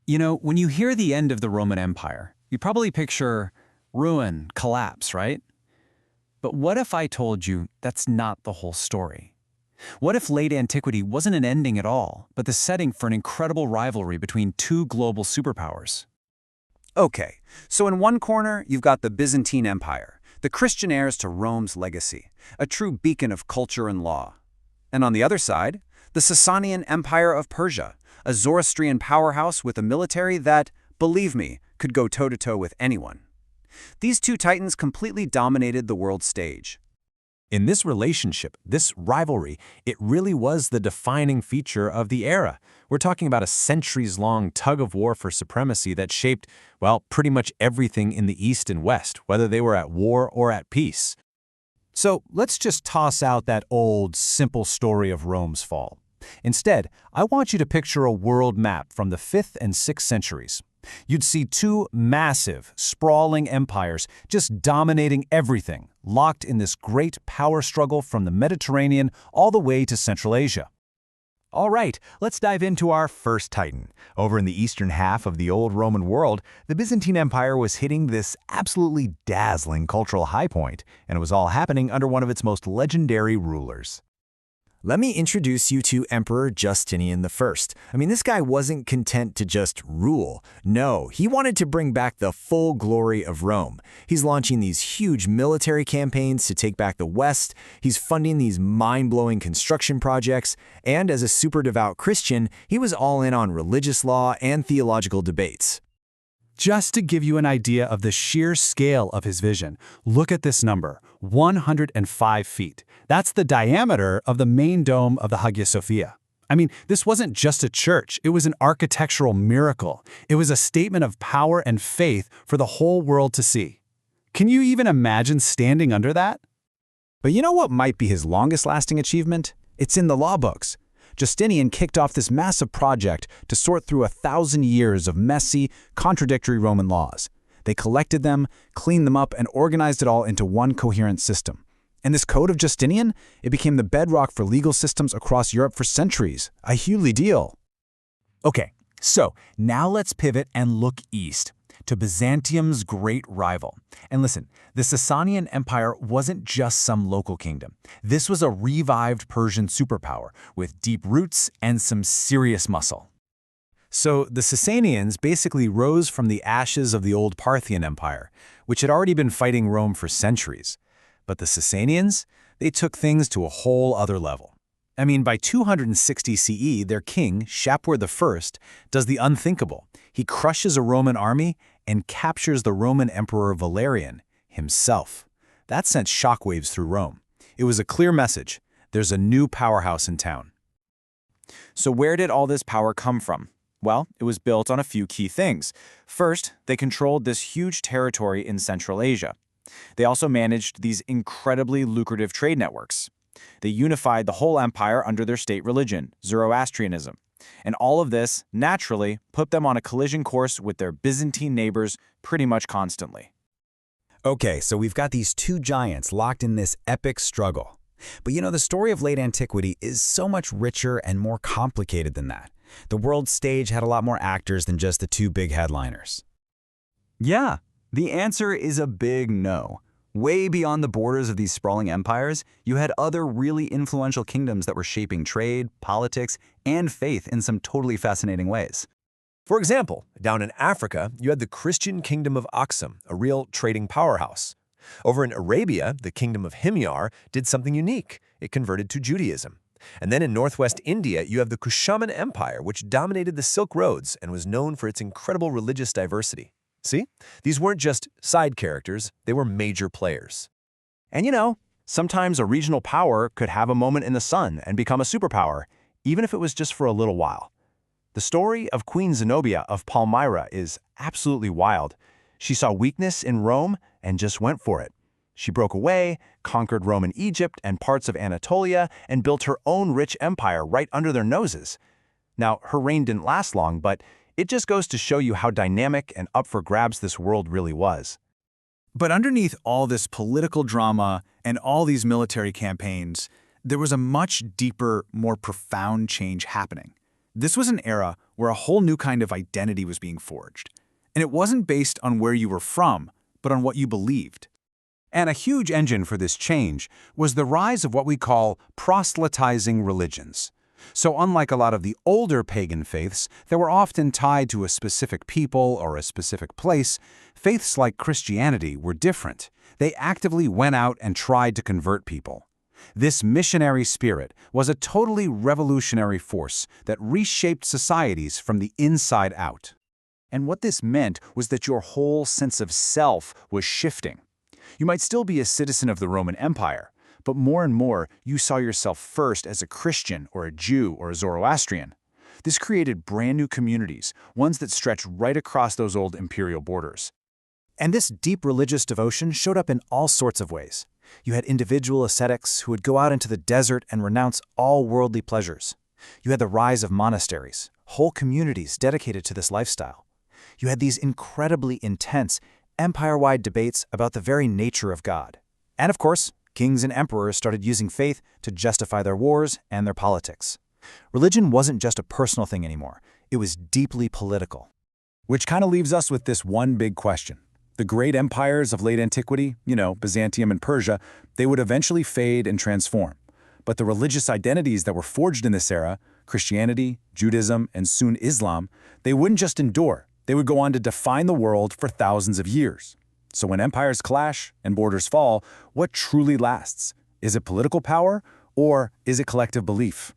You know, when you hear the end of the Roman Empire, you probably picture ruin, collapse, right? But what if I told you that's not the whole story? What if late antiquity wasn't an ending at all, but the setting for an incredible rivalry between two global superpowers? Okay, so in one corner, you've got the Byzantine Empire, the Christian heirs to Rome's legacy, a true beacon of culture and law. And on the other side, the Sasanian Empire of Persia, a Zoroastrian powerhouse with a military that, believe me, could go toe-to-toe with anyone. These two titans completely dominated the world stage. In this relationship, this rivalry, it really was the defining feature of the era. We're talking about a centuries-long tug-of-war for supremacy that shaped, well, pretty much everything in the East and West, whether they were at war or at peace. So let's just toss out that old, simple story of Rome's fall. Instead, I want you to picture a world map from the 5th and 6th centuries. You'd see two massive, sprawling empires just dominating everything, locked in this great power struggle from the Mediterranean all the way to Central Asia. All right, let's dive into our first titan. Over in the eastern half of the old Roman world, the Byzantine Empire was hitting this absolutely dazzling cultural high point, and it was all happening under one of its most legendary rulers. Let me introduce you to Emperor Justinian I. This guy wasn't content to just rule. No, he wanted to bring back the full glory of Rome. He's launching these huge military campaigns to take back the West. He's funding these mind-blowing construction projects. And as a super devout Christian, he was all in on religious law and theological debates. Just to give you an idea of the sheer scale of his vision, look at this number, 105 feet. That's the diameter of the main dome of the Hagia Sophia. This wasn't just a church, it was an architectural miracle. It was a statement of power and faith for the whole world to see. Can you even imagine standing under that? But you know what might be his longest-lasting achievement? It's in the law books. Justinian kicked off this massive project to sort through 1,000 years of messy, contradictory Roman laws. They collected them, cleaned them up, and organized it all into one coherent system. And this Code of Justinian, it became the bedrock for legal systems across Europe for centuries. A huge deal. Okay, so now let's pivot and look east, to Byzantium's great rival. And listen, the Sasanian Empire wasn't just some local kingdom. This was a revived Persian superpower with deep roots and some serious muscle. So the Sasanians basically rose from the ashes of the old Parthian Empire, which had already been fighting Rome for centuries. But the Sasanians, they took things to a whole other level. By 260 CE, their king, Shapur I, does the unthinkable. He crushes a Roman army and captures the Roman Emperor Valerian himself. That sent shockwaves through Rome. It was a clear message. There's a new powerhouse in town. So where did all this power come from? Well, it was built on a few key things. First, they controlled this huge territory in Central Asia. They also managed these incredibly lucrative trade networks. They unified the whole empire under their state religion, Zoroastrianism. And all of this, naturally, put them on a collision course with their Byzantine neighbors pretty much constantly. Okay, so we've got these two giants locked in this epic struggle. But the story of late antiquity is so much richer and more complicated than that. The world stage had a lot more actors than just the two big headliners. Yeah, the answer is a big no. Way beyond the borders of these sprawling empires, you had other really influential kingdoms that were shaping trade, politics, and faith in some totally fascinating ways. For example, down in Africa, you had the Christian kingdom of Aksum, a real trading powerhouse. Over in Arabia, the kingdom of Himyar did something unique. It converted to Judaism. And then in northwest India, you have the Kushan Empire, which dominated the Silk Roads and was known for its incredible religious diversity. See? These weren't just side characters, they were major players. And sometimes a regional power could have a moment in the sun and become a superpower, even if it was just for a little while. The story of Queen Zenobia of Palmyra is absolutely wild. She saw weakness in Rome and just went for it. She broke away, conquered Roman Egypt and parts of Anatolia, and built her own rich empire right under their noses. Now, her reign didn't last long, but it just goes to show you how dynamic and up for grabs this world really was. But underneath all this political drama and all these military campaigns, there was a much deeper, more profound change happening. This was an era where a whole new kind of identity was being forged. And it wasn't based on where you were from, but on what you believed. And a huge engine for this change was the rise of what we call proselytizing religions. So unlike a lot of the older pagan faiths that were often tied to a specific people or a specific place, faiths like Christianity were different. They actively went out and tried to convert people. This missionary spirit was a totally revolutionary force that reshaped societies from the inside out. And what this meant was that your whole sense of self was shifting. You might still be a citizen of the Roman Empire, but more and more you saw yourself first as a Christian or a Jew or a Zoroastrian. This created brand new communities, ones that stretched right across those old imperial borders. And this deep religious devotion showed up in all sorts of ways. You had individual ascetics who would go out into the desert and renounce all worldly pleasures. You had the rise of monasteries, whole communities dedicated to this lifestyle. You had these incredibly intense, empire-wide debates about the very nature of God. And of course, kings and emperors started using faith to justify their wars and their politics. Religion wasn't just a personal thing anymore. It was deeply political. Which kind of leaves us with this one big question. The great empires of late antiquity, Byzantium and Persia, they would eventually fade and transform. But the religious identities that were forged in this era, Christianity, Judaism, and soon Islam, they wouldn't just endure. They would go on to define the world for thousands of years. So when empires clash and borders fall, what truly lasts? Is it political power or is it collective belief?